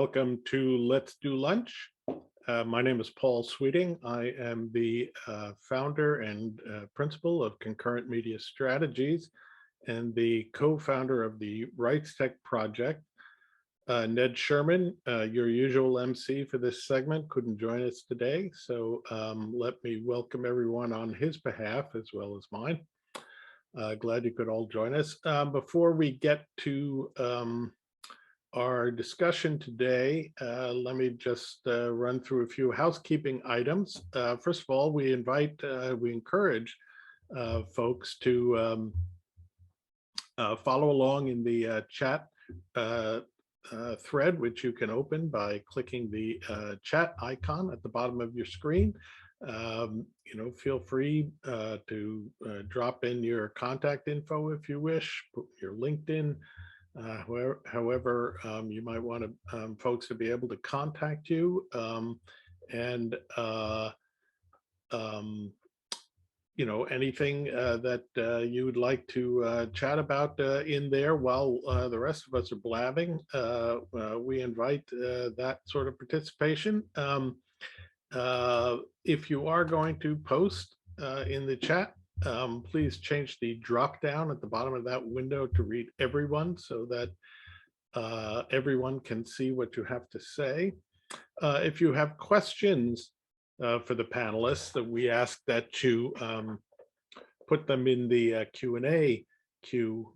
Welcome to Let's Do Lunch. My name is Paul Sweeting. I am the founder and principal of Concurrent Media Strategies and the co-founder of the RightsTech project. Ned Sherman, your usual MC for this segment, couldn't join us today, so let me welcome everyone on his behalf as well as mine. Glad you could all join us. Before we get to our discussion today, let me just run through a few housekeeping items. First of all, we encourage folks to follow along in the chat thread, which you can open by clicking the chat icon at the bottom of your screen. Feel free to drop in your contact info if you wish, put your LinkedIn, however you might want folks to be able to contact you, and anything that you would like to chat about in there while the rest of us are blabbing. We invite that sort of participation. If you are going to post in the chat, please change the drop down at the bottom of that window to read everyone so that everyone can see what you have to say. If you have questions for the panelists, that we ask that you put them in the Q&A queue,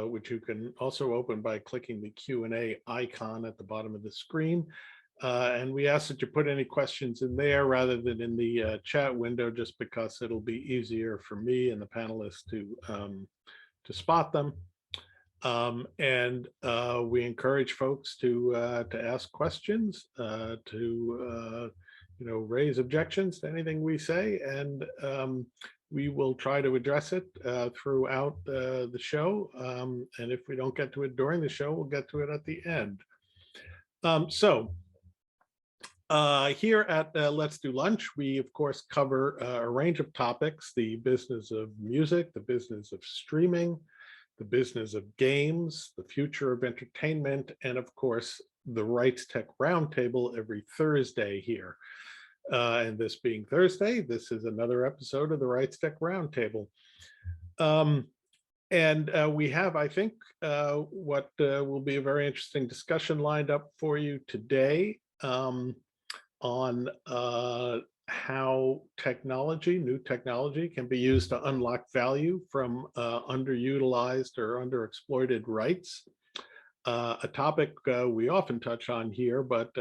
which you can also open by clicking the Q&A icon at the bottom of the screen. And we ask that you put any questions in there rather than in the chat window, just because it'll be easier for me and the panelists to spot them. And we encourage folks to ask questions, to raise objections to anything we say, and we will try to address it throughout the show. And if we don't get to it during the show, we'll get to it at the end. Here at Let's Do Lunch, we of course cover a range of topics: the business of music, the business of streaming, the business of games, the future of entertainment, and of course the RightsTech Roundtable every Thursday here. And this being Thursday, this is another episode of the RightsTech Roundtable. And we have, I think, what will be a very interesting discussion lined up for you today on how new technology can be used to unlock value from underutilized or underexploited rights. A topic we often touch on here, but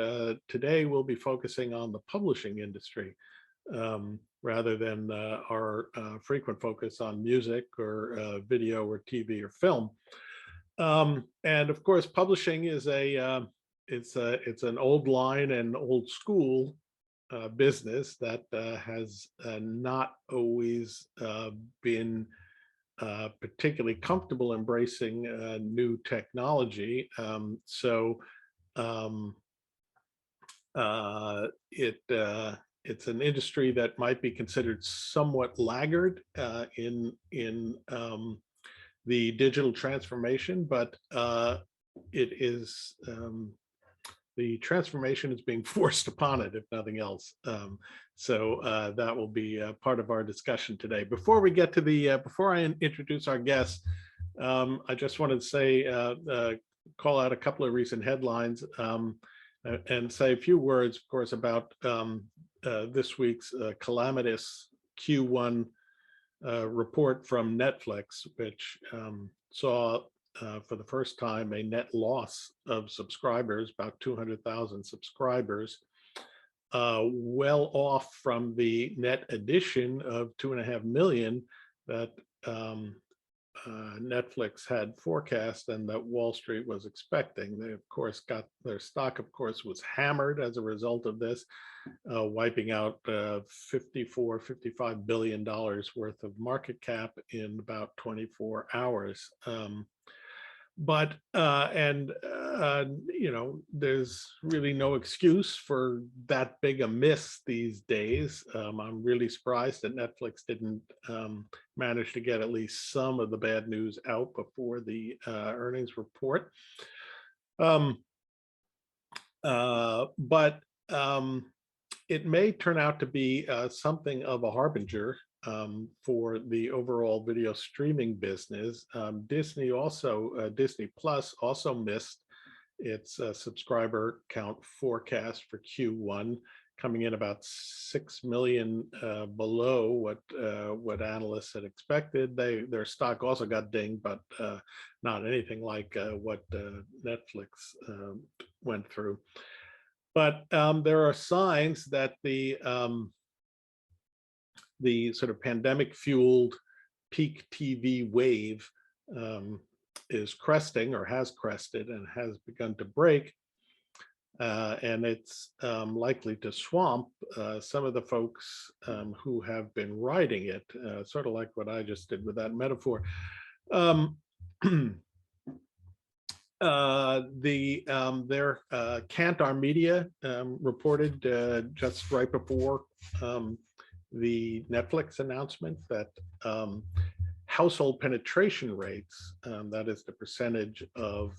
today we'll be focusing on the publishing industry rather than our frequent focus on music or video or TV or film. And of course, publishing is it's an old line and old school business that has not always been particularly comfortable embracing new technology. It's an industry that might be considered somewhat laggard in the digital transformation, but it is the transformation is being forced upon it, if nothing else. So that will be part of our discussion today. Before we get to before I introduce our guests, I just wanted to say, call out a couple of recent headlines and say a few words, of course, about this week's calamitous Q1 report from Netflix, which saw for the first time a net loss of subscribers, about 200,000 subscribers, well off from the net addition of 2.5 million that Netflix had forecast and that Wall Street was expecting. They of course got their stock, of course, was hammered as a result of this, wiping out $55 billion worth of market cap in about 24 hours. There's really no excuse for that big a miss these days. I'm really surprised that Netflix didn't manage to get at least some of the bad news out before the earnings report. But it may turn out to be something of a harbinger for the overall video streaming business. Disney Plus also missed its subscriber count forecast for Q1, coming in about 6 million below what analysts had expected. Their stock also got dinged, but not anything like what Netflix went through. But there are signs that the sort of pandemic-fueled peak TV wave is cresting, or has crested, and has begun to break. And it's likely to swamp some of the folks who have been riding it, sort of like what I just did with that metaphor. Their Kantar Media reported just right before the Netflix announcement that household penetration rates, that is the percentage of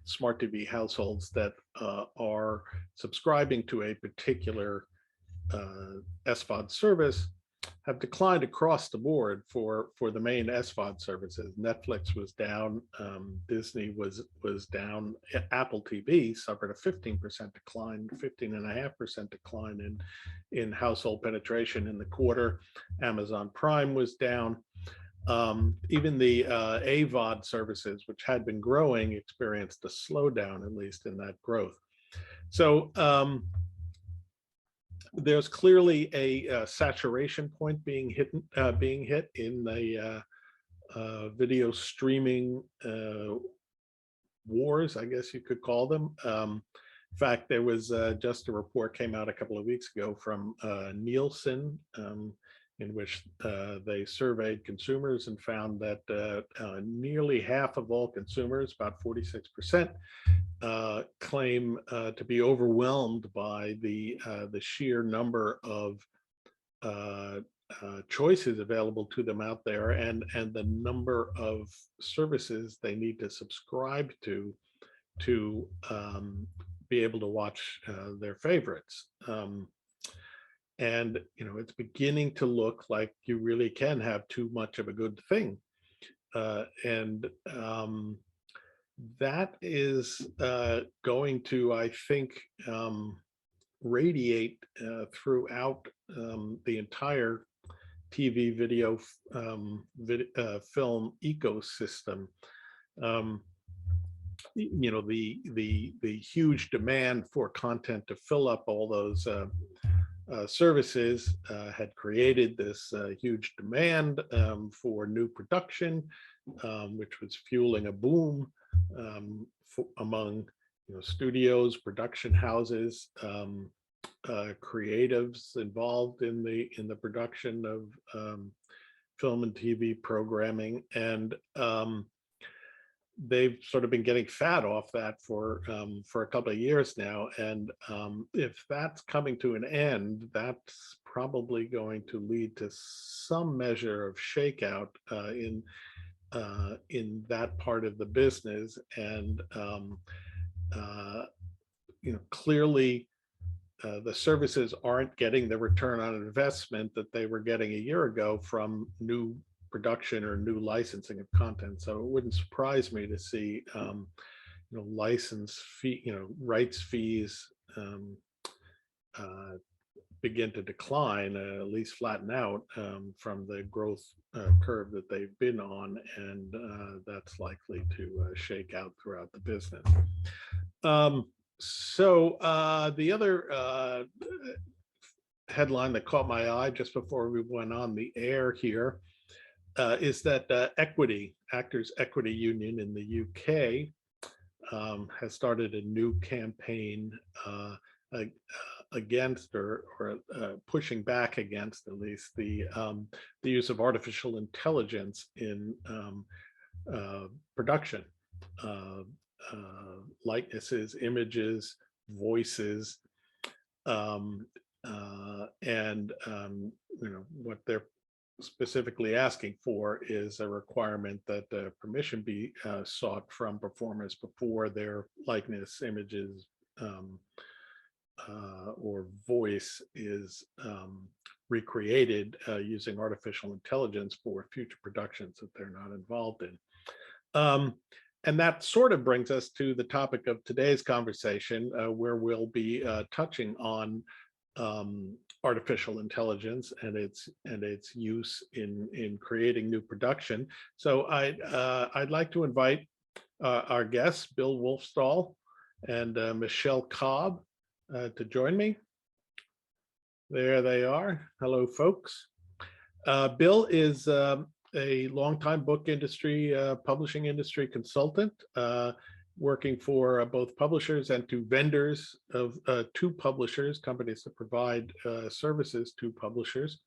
smart TV households that are subscribing to a particular SVOD service, have declined across the board for the main SVOD services. Netflix was down, Disney was down, Apple TV suffered a 15% decline, 15.5% decline in household penetration in the quarter. Amazon Prime was down. Even the AVOD services, which had been growing, experienced a slowdown, at least in that growth. So there's clearly a saturation point being hit in the video streaming wars, I guess you could call them. In fact, there was just a report came out a couple of weeks ago from Nielsen, in which they surveyed consumers and found that nearly half of all consumers, about 46%, claim to be overwhelmed by the sheer number of choices available to them out there, and the number of services they need to subscribe to be able to watch their favorites. And it's beginning to look like you really can have too much of a good thing, and that is going to, I think, radiate throughout the entire TV video film ecosystem. The huge demand for content to fill up all those services had created this huge demand for new production, which was fueling a boom among studios, production houses, creatives involved in the production of film and TV programming, and they've sort of been getting fat off that for a couple of years now. And if that's coming to an end, that's probably going to lead to some measure of shakeout in that part of the business. And clearly the services aren't getting the return on investment that they were getting a year ago from new production or new licensing of content. So it wouldn't surprise me to see license fee, rights fees begin to decline, at least flatten out from the growth curve that they've been on, and that's likely to shake out throughout the business. So the other headline that caught my eye just before we went on the air here is that Actors Equity Union in the UK has started a new campaign against, or pushing back against, at least, the use of artificial intelligence in production. Likenesses, images, voices, and what they're specifically asking for is a requirement that permission be sought from performers before their likeness, images, or voice is recreated using artificial intelligence for future productions that they're not involved in. And that sort of brings us to the topic of today's conversation, where we'll be touching on artificial intelligence and its use in creating new production. So I'd like to invite our guests, Bill Wolfsthal and Michele Cobb, to join me. There they are. Hello, folks. Bill is a longtime book industry, publishing industry consultant, working for both publishers and to vendors of to publishers, companies that provide services to publishers,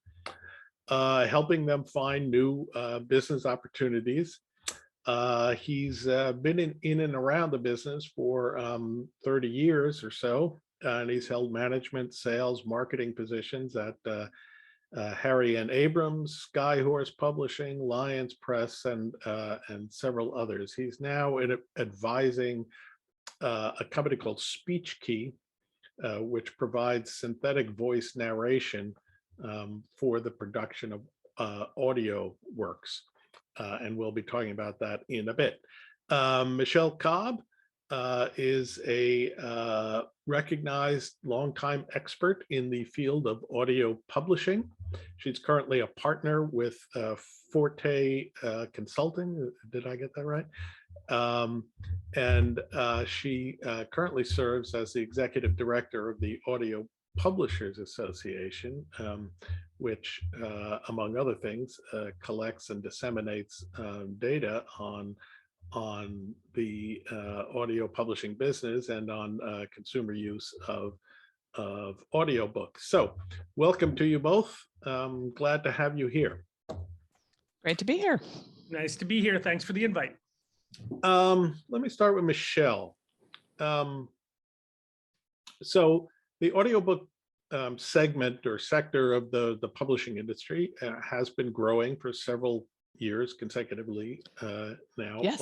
helping them find new business opportunities. He's been in and around the business for 30 years or so, and he's held management, sales, marketing positions at Harry and Abrams, Skyhorse Publishing, Lions Press, and several others. He's now advising a company called Speechki, which provides synthetic voice narration for the production of audio works. And we'll be talking about that in a bit. Michele Cobb is a recognized longtime expert in the field of audio publishing. She's currently a partner with Forte Consulting. Did I get that right? And she currently serves as the executive director of the Audio Publishers Association, which, among other things, collects and disseminates data on the audio publishing business and on consumer use of audiobooks. So welcome to you both. Glad to have you here. Great to be here. Nice to be here. Thanks for the invite. Let me start with Michele. So the audiobook segment or sector of the publishing industry has been growing for several years consecutively now. Yes.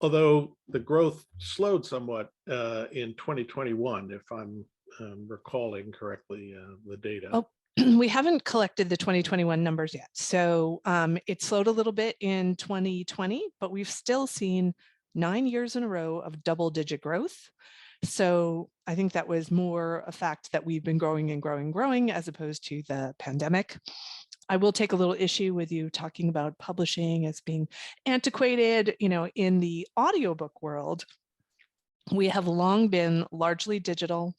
Although the growth slowed somewhat in 2021, if I'm recalling correctly the data. Oh, we haven't collected the 2021 numbers yet. So it slowed a little bit in 2020, but we've still seen 9 years in a row of double-digit growth. So I think that was more a fact that we've been growing and growing and growing as opposed to the pandemic. I will take a little issue with you talking about publishing as being antiquated. You know, in the audiobook world, we have long been largely digital,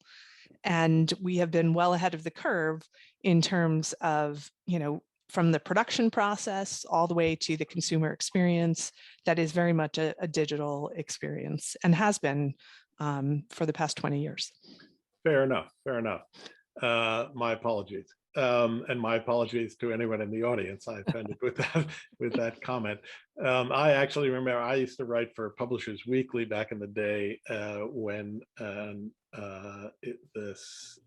and we have been well ahead of the curve in terms of, you know, from the production process all the way to the consumer experience. That is very much a digital experience and has been for the past 20 years. Fair enough. Fair enough. My apologies. And my apologies to anyone in the audience I offended with that comment. I actually remember I used to write for Publishers Weekly back in the day when this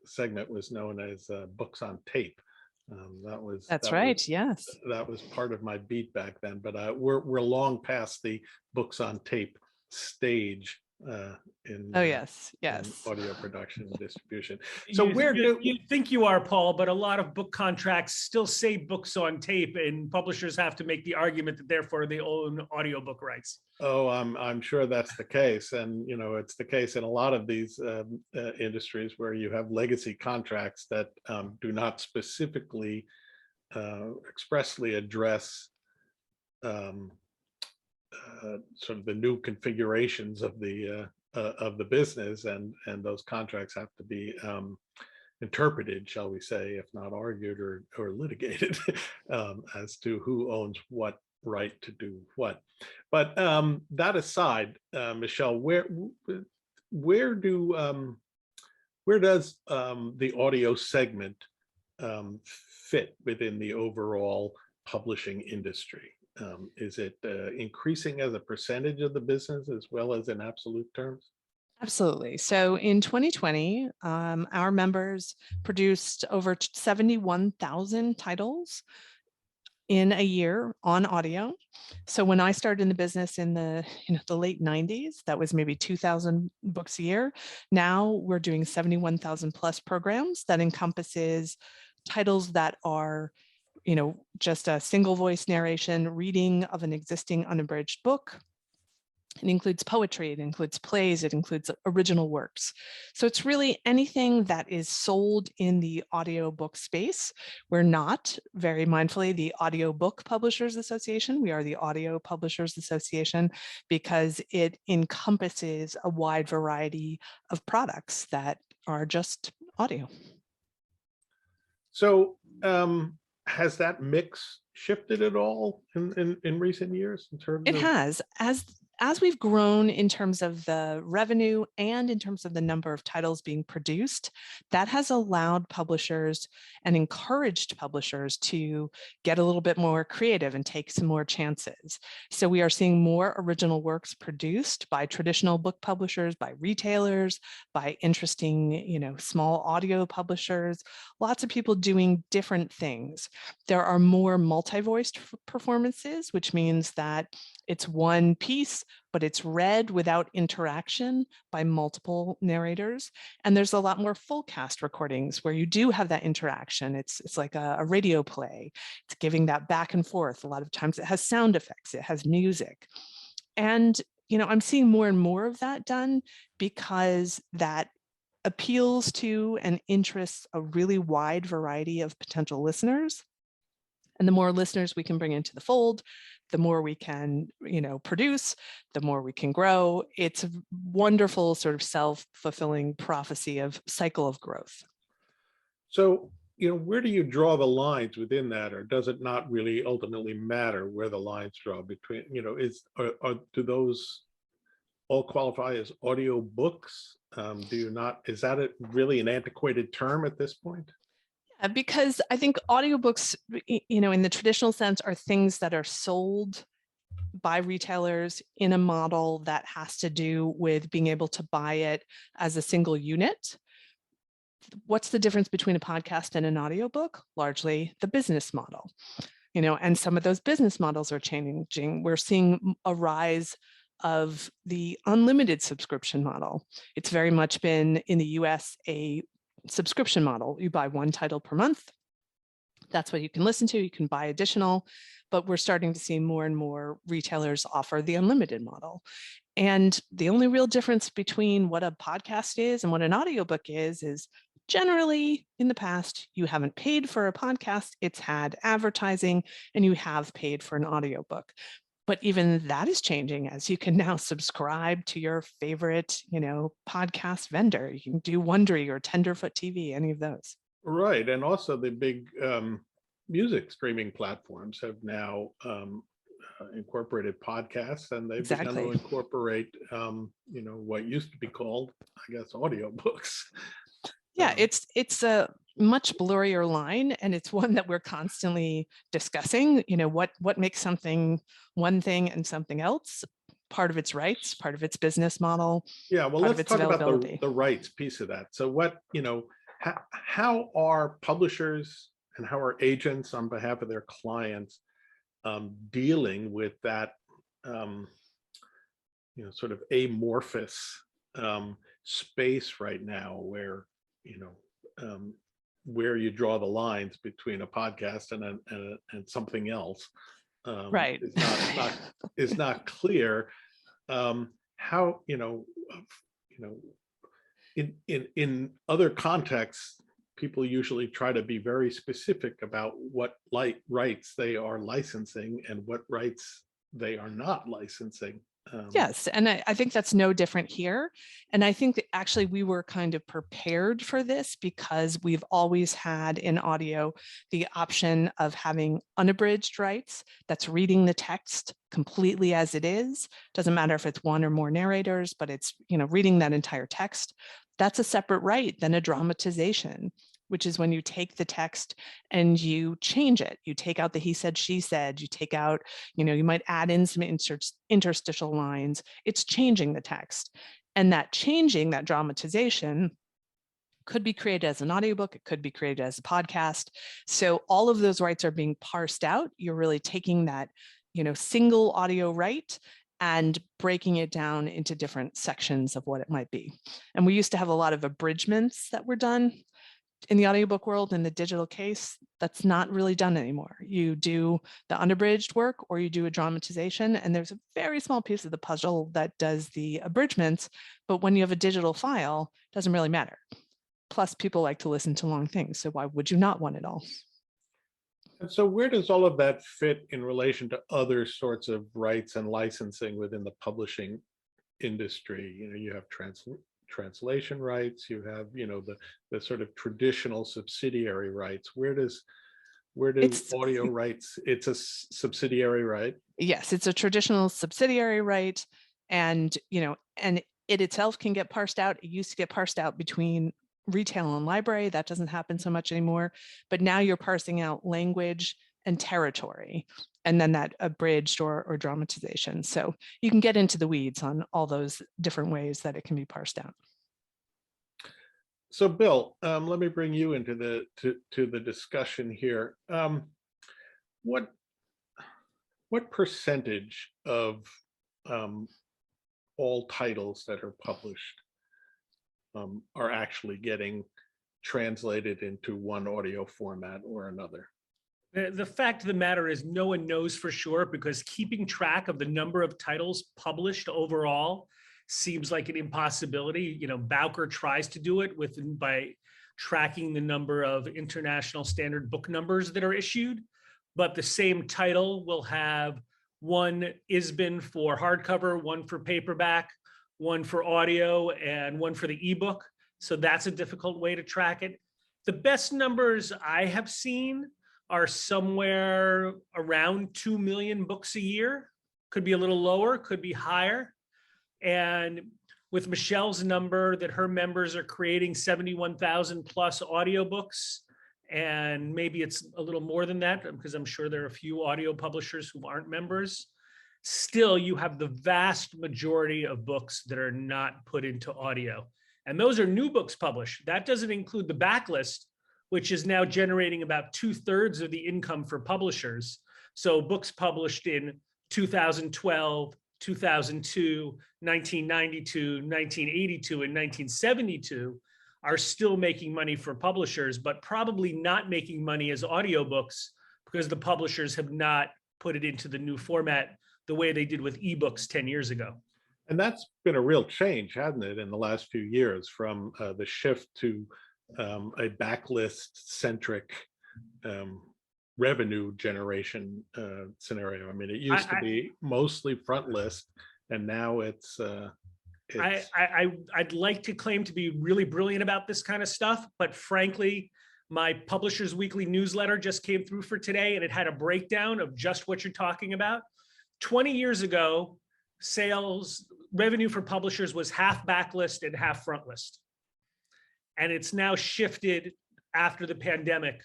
segment was known as Books on Tape. That's right. Yes, that was part of my beat back then. But we're long past the Books on Tape stage in yes in audio production and distribution. So you think you are, Paul, but a lot of book contracts still say books on tape, and publishers have to make the argument that therefore they own audiobook rights. Oh, I'm sure that's the case, and you know it's the case in a lot of these industries where you have legacy contracts that do not specifically expressly address sort of the new configurations of the business, and those contracts have to be interpreted, shall we say, if not argued or litigated, as to who owns what right to do what. But that aside, Michele, where does the audio segment fit within the overall publishing industry? Is it increasing as a percentage of the business as well as in absolute terms? Absolutely. So in 2020, our members produced over 71,000 titles in a year on audio. So when I started in the business in the late 90s, that was maybe 2,000 books a year. Now we're doing 71,000 plus programs that encompasses titles that are just a single voice narration, reading of an existing unabridged book. It includes poetry, it includes plays, it includes original works. So it's really anything that is sold in the audiobook space. We're not, very mindfully, the Audiobook Publishers Association. We are the Audio Publishers Association because it encompasses a wide variety of products that are just audio. So has that mix shifted at all in recent years in terms It of? has. As we've grown in terms of the revenue and in terms of the number of titles being produced, that has allowed publishers and encouraged publishers to get a little bit more creative and take some more chances. So we are seeing more original works produced by traditional book publishers, by retailers, by interesting, small audio publishers, lots of people doing different things. There are more multi-voiced performances, which means that it's one piece, but it's read without interaction by multiple narrators. And there's a lot more full cast recordings where you do have that interaction. It's like a radio play. It's giving that back and forth. A lot of times it has sound effects, it has music. And, I'm seeing more and more of that done because that appeals to and interests a really wide variety of potential listeners. And the more listeners we can bring into the fold, the more we can, produce, the more we can grow. It's a wonderful sort of self-fulfilling prophecy of cycle of growth. So, where do you draw the lines within that, or does it not really ultimately matter where the lines draw between, do those all qualify as audio books? Is that really an antiquated term at this point? Because I think audiobooks, in the traditional sense, are things that are sold by retailers in a model that has to do with being able to buy it as a single unit. What's the difference between a podcast and an audiobook? Largely the business model, and some of those business models are changing. We're seeing a rise of the unlimited subscription model. It's very much been in the US a subscription model. You buy one title per month. That's what you can listen to. You can buy additional, but we're starting to see more and more retailers offer the unlimited model. And the only real difference between what a podcast is and what an audiobook is generally in the past, you haven't paid for a podcast, it's had advertising, and you have paid for an audiobook. But even that is changing as you can now subscribe to your favorite, podcast vendor. You can do Wondery or Tenderfoot TV, any of those. Right. And also the big music streaming platforms have now incorporated podcasts, and they've begun to incorporate, what used to be called, I guess, audiobooks. Yeah, it's a much blurrier line, and it's one that we're constantly discussing. What makes something one thing and something else? Part of its rights, part of its business model. Yeah, well, let's talk about the rights piece of that. So how are publishers and how are agents on behalf of their clients dealing with that sort of amorphous space right now where where you draw the lines between a podcast and something else, right, is not clear. How in other contexts, people usually try to be very specific about what rights they are licensing and what rights they are not licensing. Yes, and I think that's no different here. And I think that actually we were kind of prepared for this because we've always had in audio the option of having unabridged rights. That's reading the text completely as it is. Doesn't matter if it's one or more narrators, but it's reading that entire text. That's a separate right than a dramatization, which is when you take the text and you change it. You take out the he said, she said, you take out, you might add in some interstitial lines. It's changing the text. And that changing, that dramatization, could be created as an audiobook, it could be created as a podcast. So all of those rights are being parsed out. You're really taking that, single audio right and breaking it down into different sections of what it might be. And we used to have a lot of abridgments that were done in the audiobook world. In the digital case, that's not really done anymore. You do the unabridged work or you do a dramatization, and there's a very small piece of the puzzle that does the abridgments, but when you have a digital file, it doesn't really matter. Plus, people like to listen to long things, so why would you not want it all? And so where does all of that fit in relation to other sorts of rights and licensing within the publishing industry? You have translation rights, you have, the sort of traditional subsidiary rights. Where do audio rights, it's a subsidiary right? Yes, it's a traditional subsidiary right. And, and it itself can get parsed out. It used to get parsed out between retail and library. That doesn't happen so much anymore, but now you're parsing out language and territory, and then that abridged or dramatization. So you can get into the weeds on all those different ways that it can be parsed out. So Bill, let me bring you into the discussion here. What percentage of all titles that are published are actually getting translated into one audio format or another? The fact of the matter is no one knows for sure, because keeping track of the number of titles published overall seems like an impossibility. Bowker tries to do it by tracking the number of international standard book numbers that are issued, but the same title will have one ISBN for hardcover, one for paperback, one for audio, and one for the ebook. So that's a difficult way to track it. The best numbers I have seen are somewhere around 2 million books a year. Could be a little lower, could be higher. And with Michele's number that her members are creating 71,000 plus audiobooks, and maybe it's a little more than that, because I'm sure there are a few audio publishers who aren't members. Still, you have the vast majority of books that are not put into audio. And those are new books published. That doesn't include the backlist, which is now generating about 2/3 of the income for publishers. So books published in 2012, 2002, 1992, 1982, and 1972 are still making money for publishers, but probably not making money as audiobooks, because the publishers have not put it into the new format the way they did with ebooks 10 years ago. And that's been a real change, hasn't it, in the last few years, from the shift to a backlist-centric revenue generation scenario. I mean, it used to be mostly front list, and now it's I'd like to claim to be really brilliant about this kind of stuff, but frankly, my Publishers Weekly newsletter just came through for today, and it had a breakdown of just what you're talking about. 20 years ago, sales revenue for publishers was half backlist and half front list. And it's now shifted after the pandemic.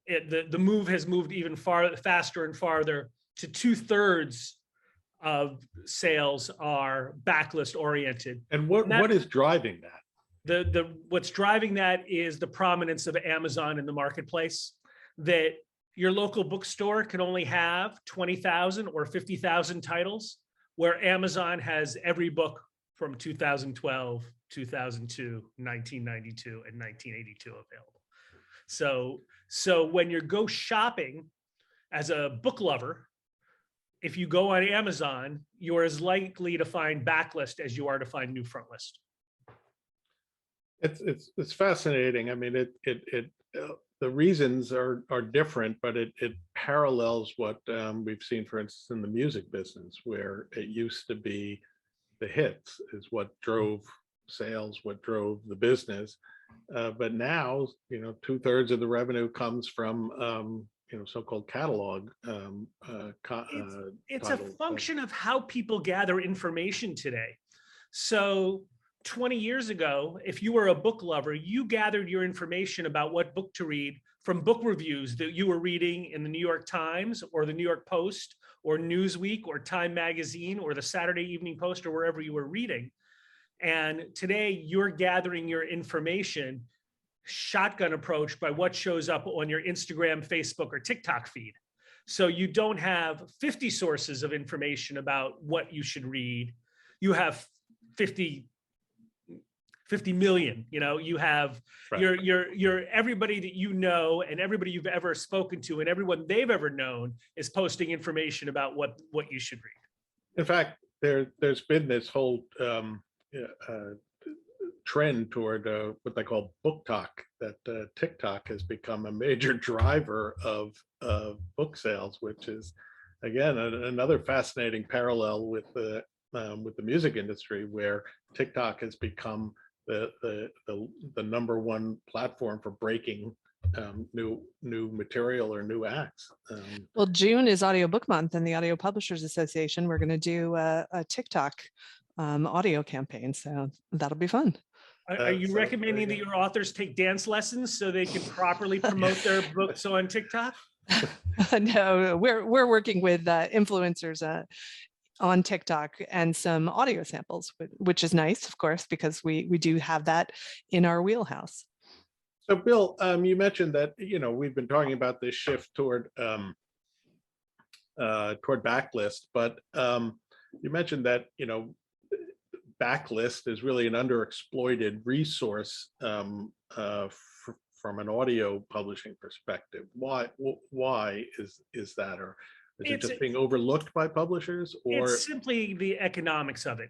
The move has moved even faster and farther to 2/3 of sales are backlist oriented. And what is driving that? What's driving that is the prominence of Amazon in the marketplace, that your local bookstore can only have 20,000 or 50,000 titles, where Amazon has every book from 2012, 2002, 1992, and 1982 available. So when you go shopping as a book lover, if you go on Amazon, you're as likely to find backlist as you are to find new front list. It's fascinating. I mean, the reasons are different, but it parallels what we've seen, for instance, in the music business, where it used to be the hits is what drove sales, what drove the business. But now, 2/3 of the revenue comes from, so-called catalog. It's a function of how people gather information today. So 20 years ago, if you were a book lover, you gathered your information about what book to read from book reviews that you were reading in the New York Times or the New York Post or Newsweek or Time Magazine or the Saturday Evening Post or wherever you were reading. And today you're gathering your information shotgun approach by what shows up on your Instagram, Facebook, or TikTok feed. So you don't have 50 sources of information about what you should read. You have 50 million, you have Right. your everybody that you know and everybody you've ever spoken to and everyone they've ever known is posting information about what you should read. In fact, there's been this whole trend toward what they call book talk, that TikTok has become a major driver of book sales, which is, again, another fascinating parallel with the music industry, where TikTok has become the number one platform for breaking new material or new acts. Well, June is audiobook month, and the Audio Publishers Association, we're going to do a TikTok audio campaign, so that'll be fun. Are you So, recommending that your authors take dance lessons so they can properly promote their books on TikTok? No, we're working with influencers on TikTok and some audio samples, which is nice, of course, because we do have that in our wheelhouse. So, Bill, you mentioned that we've been talking about this shift toward backlist, but you mentioned that backlist is really an underexploited resource from an audio publishing perspective. Why is that, or is it just being overlooked by publishers, or it's simply the economics of it?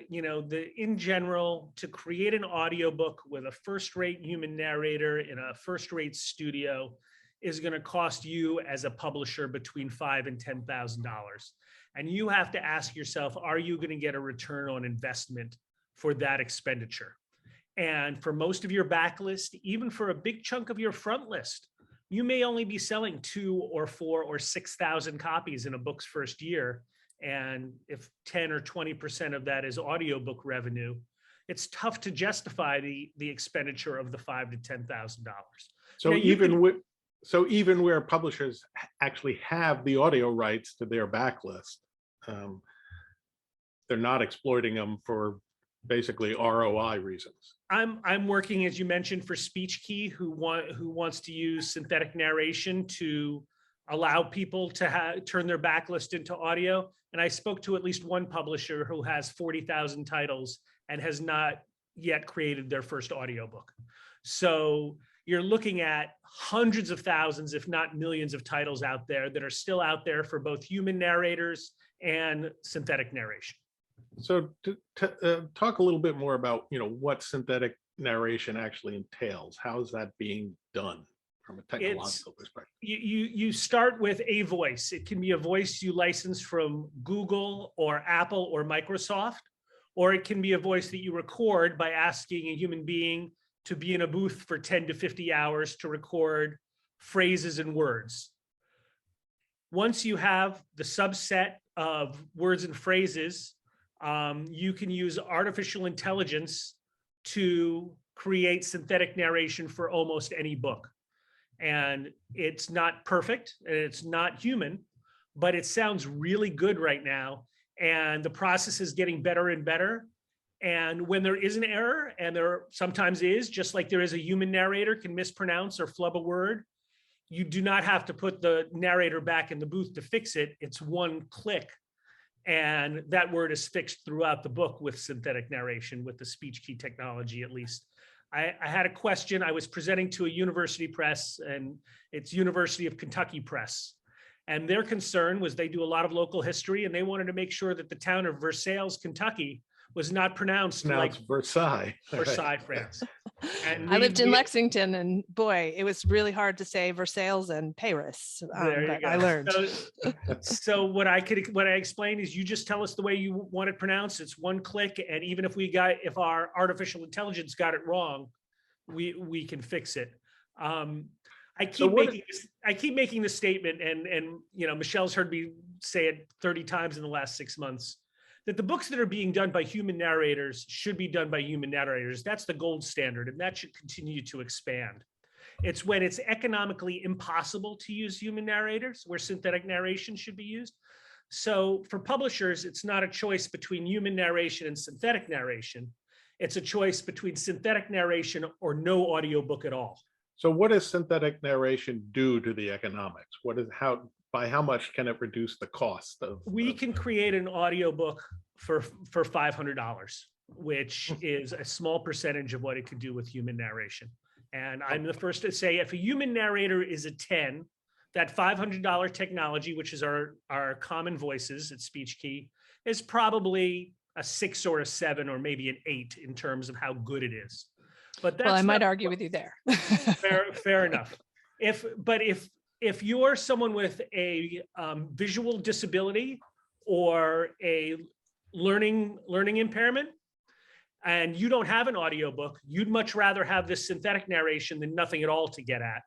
In general, to create an audiobook with a first-rate human narrator in a first-rate studio is going to cost you as a publisher between $5,000 and $10,000. And you have to ask yourself, are you going to get a return on investment for that expenditure? And for most of your backlist, even for a big chunk of your front list, you may only be selling 2 or 4 or 6,000 copies in a book's first year. And if 10 or 20% of that is audiobook revenue, it's tough to justify the expenditure of the $5,000 to $10,000. So even where publishers actually have the audio rights to their backlist, they're not exploiting them for basically ROI reasons. I'm working, as you mentioned, for Speechki, who wants to use synthetic narration to allow people to turn their backlist into audio. And I spoke to at least one publisher who has 40,000 titles and has not yet created their first audiobook. So you're looking at hundreds of thousands, if not millions of titles out there that are still out there for both human narrators and synthetic narration. So talk a little bit more about what synthetic narration actually entails. How is that being done from a technological perspective? You start with a voice. It can be a voice you license from Google or Apple or Microsoft, or it can be a voice that you record by asking a human being to be in a booth for 10 to 50 hours to record phrases and words. Once you have the subset of words and phrases, you can use artificial intelligence to create synthetic narration for almost any book. And it's not perfect and it's not human, but it sounds really good right now. And the process is getting better and better. And when there is an error, and there sometimes is, just like there is a human narrator can mispronounce or flub a word, you do not have to put the narrator back in the booth to fix it. It's one click. And that word is fixed throughout the book with synthetic narration, with the Speechki technology, at least. I had a question. I was presenting to a university press, and it's University of Kentucky Press. And their concern was they do a lot of local history, and they wanted to make sure that the town of Versailles, Kentucky, was not pronounced like Versailles. Versailles, France. And I lived in Lexington, and boy, it was really hard to say Versailles and Paris. But I learned. So what I explained is, you just tell us the way you want it pronounced. It's one click, and even if our artificial intelligence got it wrong, we can fix it. I keep making this statement, and Michele's heard me say it 30 times in the last 6 months, that the books that are being done by human narrators should be done by human narrators. That's the gold standard, and that should continue to expand. It's when it's economically impossible to use human narrators where synthetic narration should be used. So for publishers, it's not a choice between human narration and synthetic narration. It's a choice between synthetic narration or no audiobook at all. So what does synthetic narration do to the economics? By how much can it reduce the cost of? We can create an audiobook for $500, which is a small percentage of what it could do with human narration. And I'm the first to say, if a human narrator is a 10, that $500 technology, which is our common voices at Speechki, is probably a 6 or a 7 or maybe an 8 in terms of how good it is. But that's well, I might argue with you there. fair enough. If you're someone with a visual disability or a learning impairment, and you don't have an audiobook, you'd much rather have this synthetic narration than nothing at all to get at.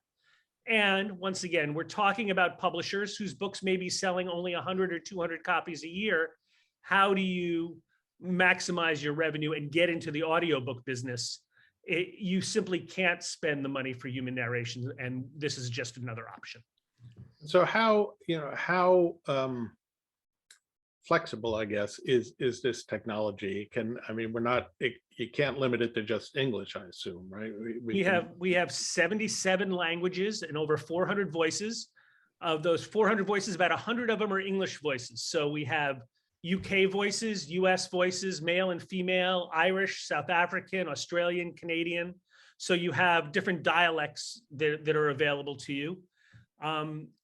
And once again, we're talking about publishers whose books may be selling only 100 or 200 copies a year. How do you maximize your revenue and get into the audiobook business? You simply can't spend the money for human narration, and this is just another option. So how flexible, I guess, is this technology? You can't limit it to just English, I assume, right? We have 77 languages and over 400 voices. Of those 400 voices, about 100 of them are English voices. So we have UK voices, US voices, male and female, Irish, South African, Australian, Canadian. So you have different dialects that are available to you.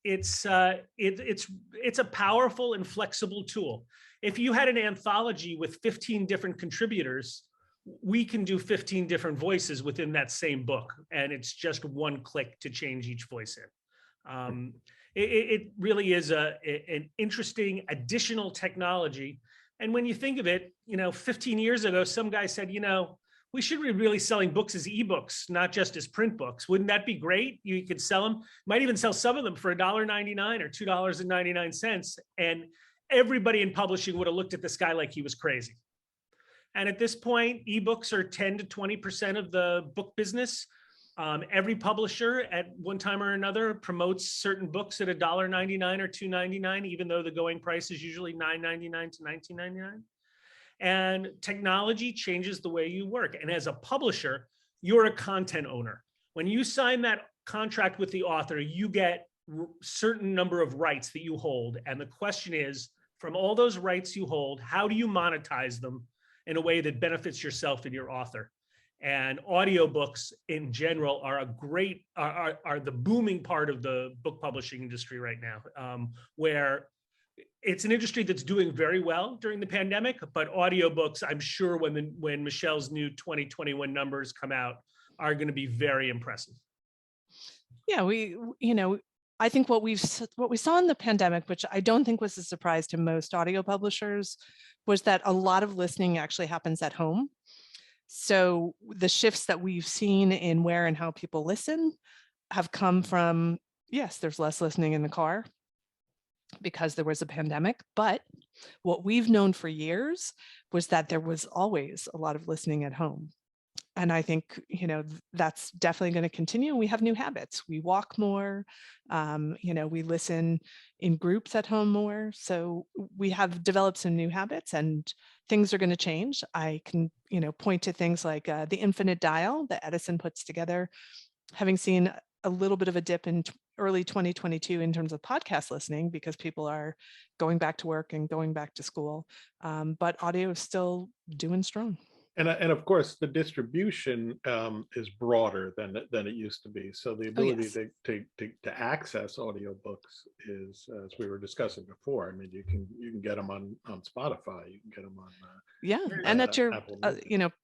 It's a powerful and flexible tool. If you had an anthology with 15 different contributors, we can do 15 different voices within that same book, and it's just one click to change each voice in. It really is an interesting additional technology. And when you think of it, 15 years ago, some guy said, we should be really selling books as ebooks, not just as print books. Wouldn't that be great? You could sell them, might even sell some of them for $1.99 or $2.99. And everybody in publishing would have looked at this guy like he was crazy. And at this point, ebooks are 10 to 20% of the book business. Every publisher at one time or another promotes certain books at $1.99 or $2.99, even though the going price is usually $9.99 to $19.99. And technology changes the way you work. And as a publisher, you're a content owner. When you sign that contract with the author, you get a certain number of rights that you hold. And the question is, from all those rights you hold, how do you monetize them in a way that benefits yourself and your author? And audiobooks in general are are the booming part of the book publishing industry right now, where it's an industry that's doing very well during the pandemic, but audiobooks, I'm sure when Michele's new 2021 numbers come out, are going to be very impressive. Yeah, I think what we saw in the pandemic, which I don't think was a surprise to most audio publishers, was that a lot of listening actually happens at home. So the shifts that we've seen in where and how people listen have come from, yes, there's less listening in the car because there was a pandemic, but what we've known for years was that there was always a lot of listening at home. And I think, that's definitely going to continue. We have new habits. We walk more, we listen in groups at home more. So we have developed some new habits and things are going to change. I can, point to things like the infinite dial that Edison puts together, having seen a little bit of a dip in early 2022 in terms of podcast listening because people are going back to work and going back to school. But audio is still doing strong. And of course, the distribution is broader than it used to be. So the ability to access audiobooks is, as we were discussing before. I mean, you can get them on Spotify. You can get them on and at your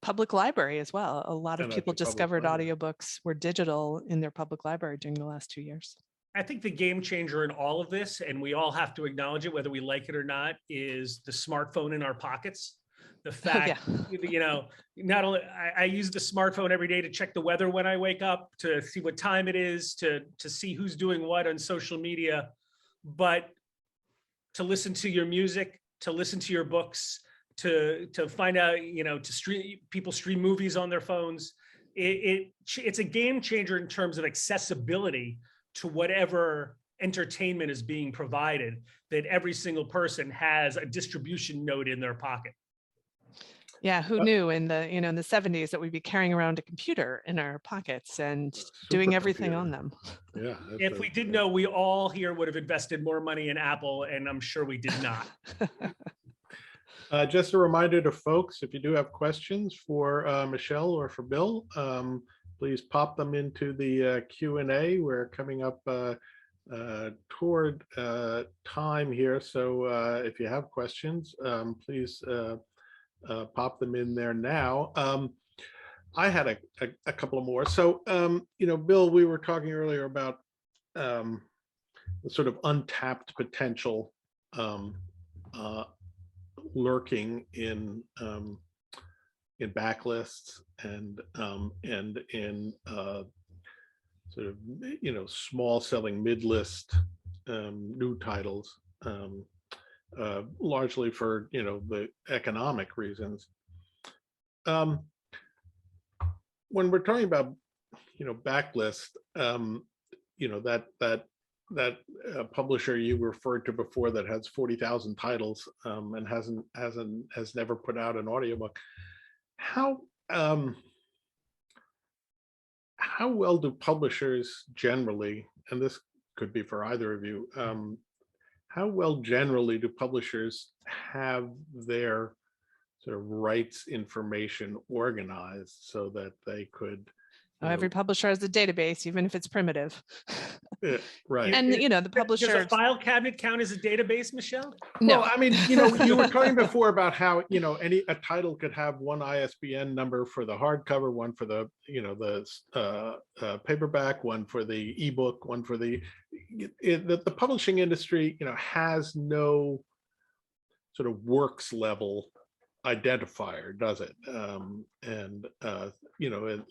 public library as well. A lot of people discovered audiobooks were digital in their public library during the last 2 years. I think the game changer in all of this, and we all have to acknowledge it, whether we like it or not, is the smartphone in our pockets. The fact, not only I use the smartphone every day to check the weather when I wake up, to see what time it is, to see who's doing what on social media, but to listen to your music, to listen to your books, to find out, people stream movies on their phones. It's a game changer in terms of accessibility to whatever entertainment is being provided, that every single person has a distribution node in their pocket. Yeah, who knew in the, in the 70s that we'd be carrying around a computer in our pockets and doing everything on them. Yeah. If we did know, we all here would have invested more money in Apple, and I'm sure we did not. Just a reminder to folks, if you do have questions for Michele or for Bill, please pop them into the Q&A. We're coming up toward time here. So if you have questions, please pop them in there now. I had a couple of more. So, Bill, we were talking earlier about the sort of untapped potential lurking in backlists and in sort of small selling mid-list new titles, largely for the economic reasons. When we're talking about backlist, that publisher you referred to before that has 40,000 titles and has never put out an audiobook. How well do publishers generally, and this could be for either of you, how well generally do publishers have their sort of rights information organized so that they could? Every publisher has a database, even if it's primitive. Yeah, right. And the publisher. Does a file cabinet count as a database, Michele? No. Well, I mean, you were talking before about how a title could have one ISBN number for the hardcover, one for the paperback, one for the ebook, one for the publishing industry. Has no sort of works level identifier, does it?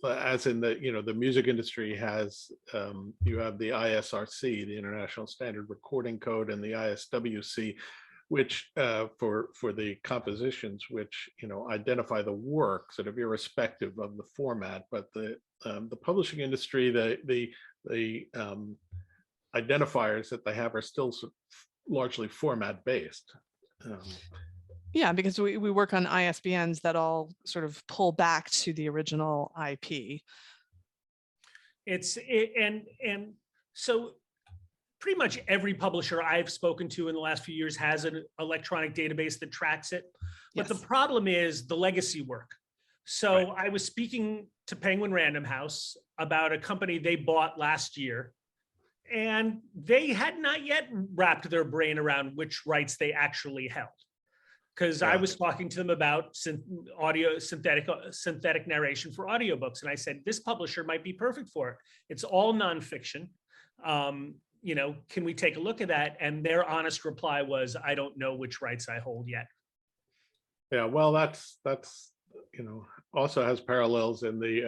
As in the music industry has, you have the ISRC, the International Standard Recording Code, and the ISWC, which for the compositions, which identify the work sort of irrespective of the format. But the publishing industry, the identifiers that they have are still largely format based. Yeah, because we work on ISBNs that all sort of pull back to the original IP. So pretty much every publisher I've spoken to in the last few years has an electronic database that tracks it. But Yes. The problem is the legacy work. So Right. I was speaking to Penguin Random House about a company they bought last year, and they had not yet wrapped their brain around which rights they actually held. Because I was talking to them about synthetic narration for audiobooks. And I said, this publisher might be perfect for it. It's all nonfiction. Can we take a look at that? And their honest reply was, I don't know which rights I hold yet. Yeah, well, that's also has parallels in the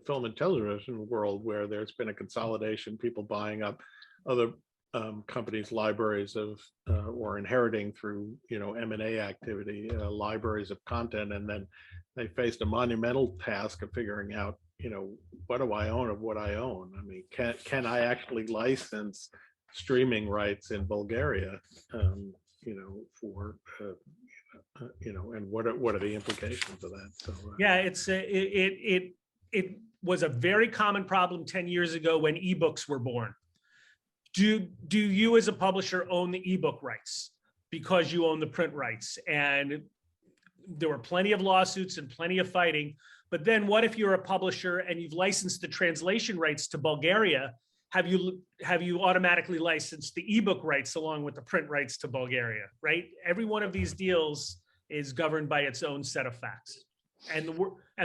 film and television world, where there's been a consolidation, people buying up other companies' libraries of or inheriting through M&A activity, libraries of content, and then they faced a monumental task of figuring out what do I own of what I own. I mean, can I actually license streaming rights in Bulgaria? For and what are the implications of that? So yeah, it was a very common problem 10 years ago when ebooks were born. Do you as a publisher own the ebook rights because you own the print rights? And there were plenty of lawsuits and plenty of fighting. But then what if you're a publisher and you've licensed the translation rights to Bulgaria? Have you automatically licensed the ebook rights along with the print rights to Bulgaria, right? Every one of these deals is governed by its own set of facts and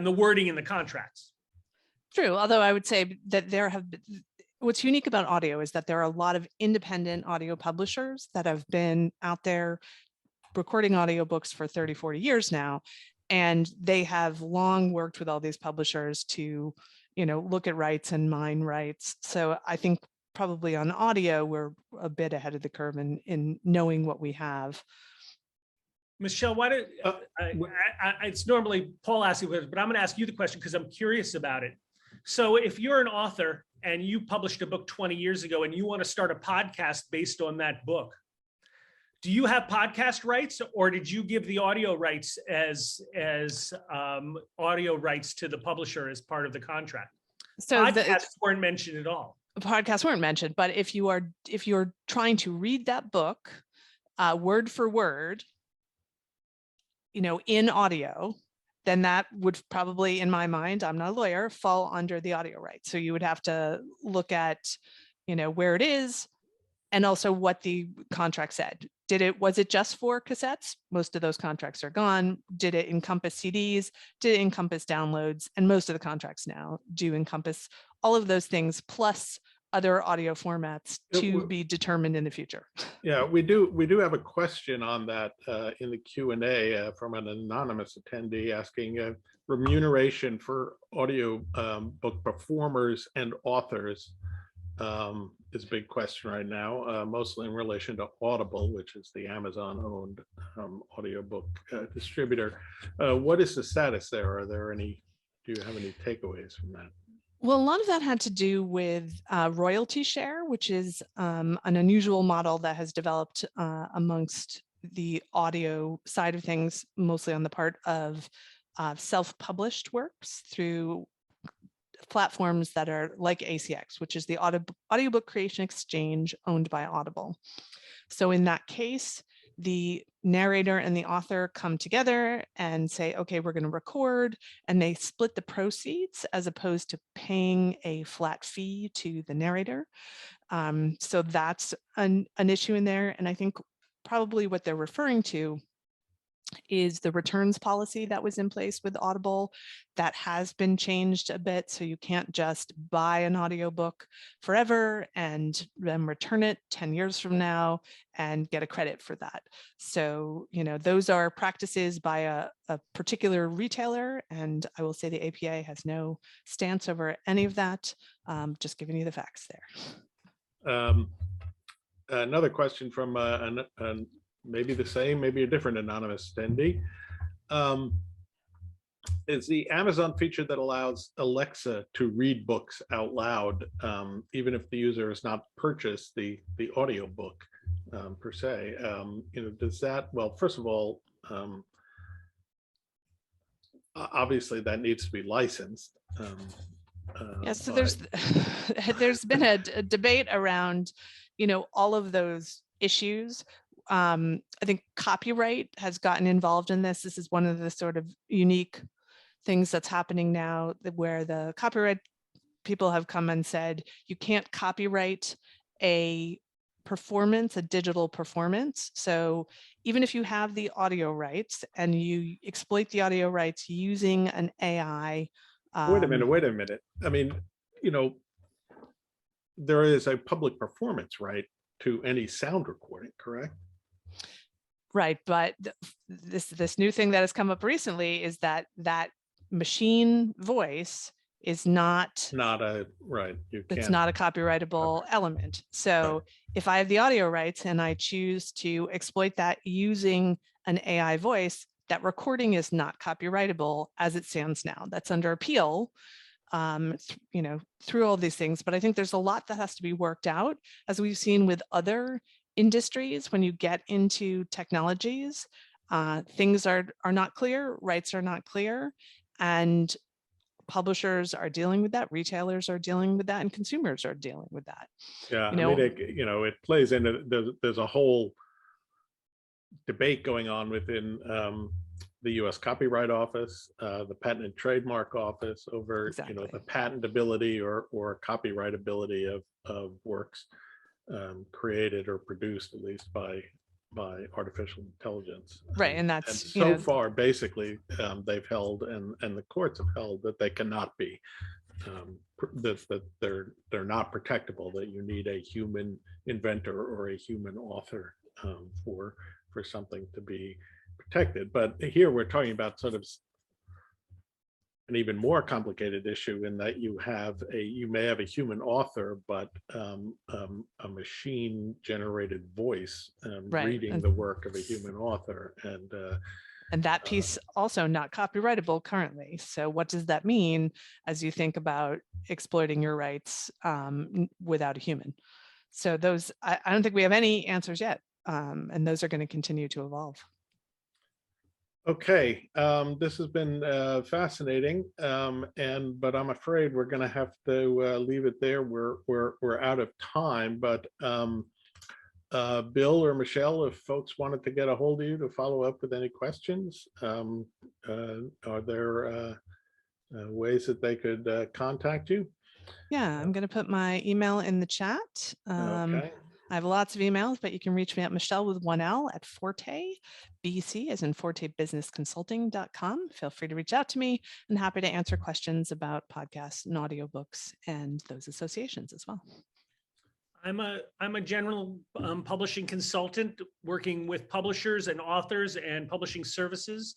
the wording in the contracts. True, although I would say that what's unique about audio is that there are a lot of independent audio publishers that have been out there recording audiobooks for 30, 40 years now. And they have long worked with all these publishers to, look at rights and mine rights. So I think probably on audio, we're a bit ahead of the curve in knowing what we have. Michele, it's normally Paul asking, but I'm going to ask you the question because I'm curious about it. So if you're an author and you published a book 20 years ago and you want to start a podcast based on that book, Do you have podcast rights, or did you give the audio rights as audio rights to the publisher as part of the contract? So Podcasts weren't mentioned at all. Podcasts weren't mentioned, but if you're trying to read that book word for word, in audio, then that would probably, in my mind, I'm not a lawyer, fall under the audio rights. So you would have to look at, where it is, and also what the contract said. Was it just for cassettes? Most of those contracts are gone. Did it encompass CDs? Did it encompass downloads? And most of the contracts now do encompass all of those things, plus other audio formats to be determined in the future. Yeah, we do have a question on that in the Q&A from an anonymous attendee asking remuneration for audio book performers and authors is a big question right now, mostly in relation to Audible, which is the Amazon-owned audiobook distributor. What is the status there? Do you have any takeaways from that? Well, a lot of that had to do with royalty share, which is an unusual model that has developed amongst the audio side of things, mostly on the part of self-published works through platforms that are like ACX, which is the audiobook creation exchange owned by Audible. So in that case, the narrator and the author come together and say, okay, we're going to record, and they split the proceeds as opposed to paying a flat fee to the narrator. So that's an issue in there. And I think probably what they're referring to is the returns policy that was in place with Audible that has been changed a bit. So you can't just buy an audiobook forever and then return it 10 years from now and get a credit for that. So, those are practices by a particular retailer. And I will say the APA has no stance over any of that. Just giving you the facts there. Another question from maybe the same, maybe a different anonymous attendee. Is the Amazon feature that allows Alexa to read books out loud, even if the user has not purchased the audiobook per se? Does that, well, first of all, obviously that needs to be licensed. Yeah, so there's been a debate around, all of those issues. I think copyright has gotten involved in this. This is one of the sort of unique things that's happening now, where the copyright people have come and said, you can't copyright a performance, a digital performance. So even if you have the audio rights and you exploit the audio rights using an AI. Wait a minute. I mean, there is a public performance right to any sound recording, correct? Right, but this new thing that has come up recently is that machine voice is not right. It's not a copyrightable element. So right. If I have the audio rights and I choose to exploit that using an AI voice, that recording is not copyrightable as it stands now. That's under appeal, through all these things. But I think there's a lot that has to be worked out, as we've seen with other industries. When you get into technologies, things are not clear, rights are not clear, and publishers are dealing with that, retailers are dealing with that, and consumers are dealing with that. Yeah, it plays into, there's a whole debate going on within the U.S. Copyright Office, the Patent and Trademark Office over exactly. The patentability or copyrightability of works created or produced at least by artificial intelligence. Right, and that's and so far basically they've held and the courts have held that they cannot be that they're not protectable, that you need a human inventor or a human author for something to be protected. But here we're talking about sort of an even more complicated issue in that you may have a human author, but a machine generated voice right. reading the work of a human author, and that piece also not copyrightable currently. So what does that mean as you think about exploiting your rights without a human? So those, I don't think we have any answers yet. and those are going to continue to evolve. Okay, this has been fascinating, but I'm afraid we're going to have to leave it there. We're out of time, but Bill or Michele, if folks wanted to get a hold of you to follow up with any questions, are there ways that they could contact you? Yeah, I'm going to put my email in the chat. Okay. I have lots of emails, but you can reach me at Michele with 1L at Forte, BC as in Forte Business Consulting.com. Feel free to reach out to me and happy to answer questions about podcasts and audiobooks and those associations as well. I'm a general publishing consultant working with publishers and authors and publishing services.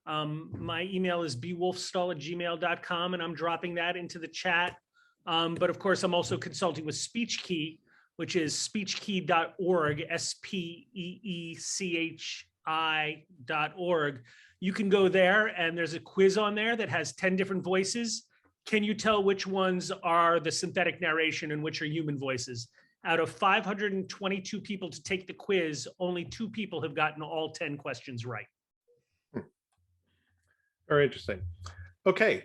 My email is bwolfsthal@gmail.com, and I'm dropping that into the chat. But of course, I'm also consulting with Speechki, which is speechki.org, SPEECHI.org. You can go there, and there's a quiz on there that has 10 different voices. Can you tell which ones are the synthetic narration and which are human voices? Out of 522 people to take the quiz, only 2 people have gotten all 10 questions right. Very interesting. Okay.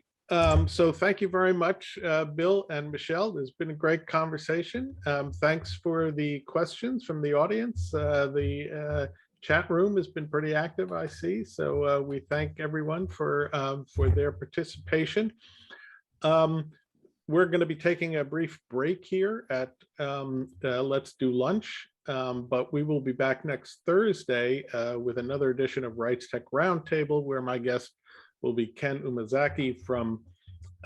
So thank you very much, Bill and Michele. It's been a great conversation. Thanks for the questions from the audience. The chat room has been pretty active, I see. So we thank everyone for their participation. We're going to be taking a brief break here at Let's Do Lunch, but we will be back next Thursday with another edition of RightsTech Roundtable, where my guest will be Ken Umezaki from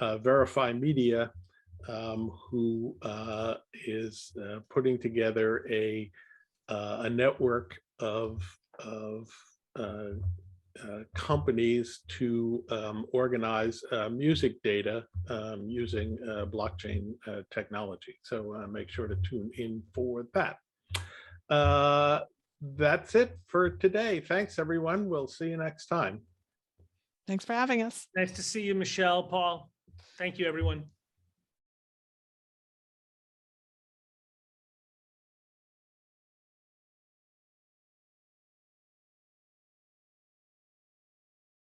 Verify Media, who is putting together a network of companies to organize music data using blockchain technology. So make sure to tune in for that. That's it for today. Thanks, everyone. We'll see you next time. Thanks for having us. Nice to see you, Michele, Paul. Thank you, everyone.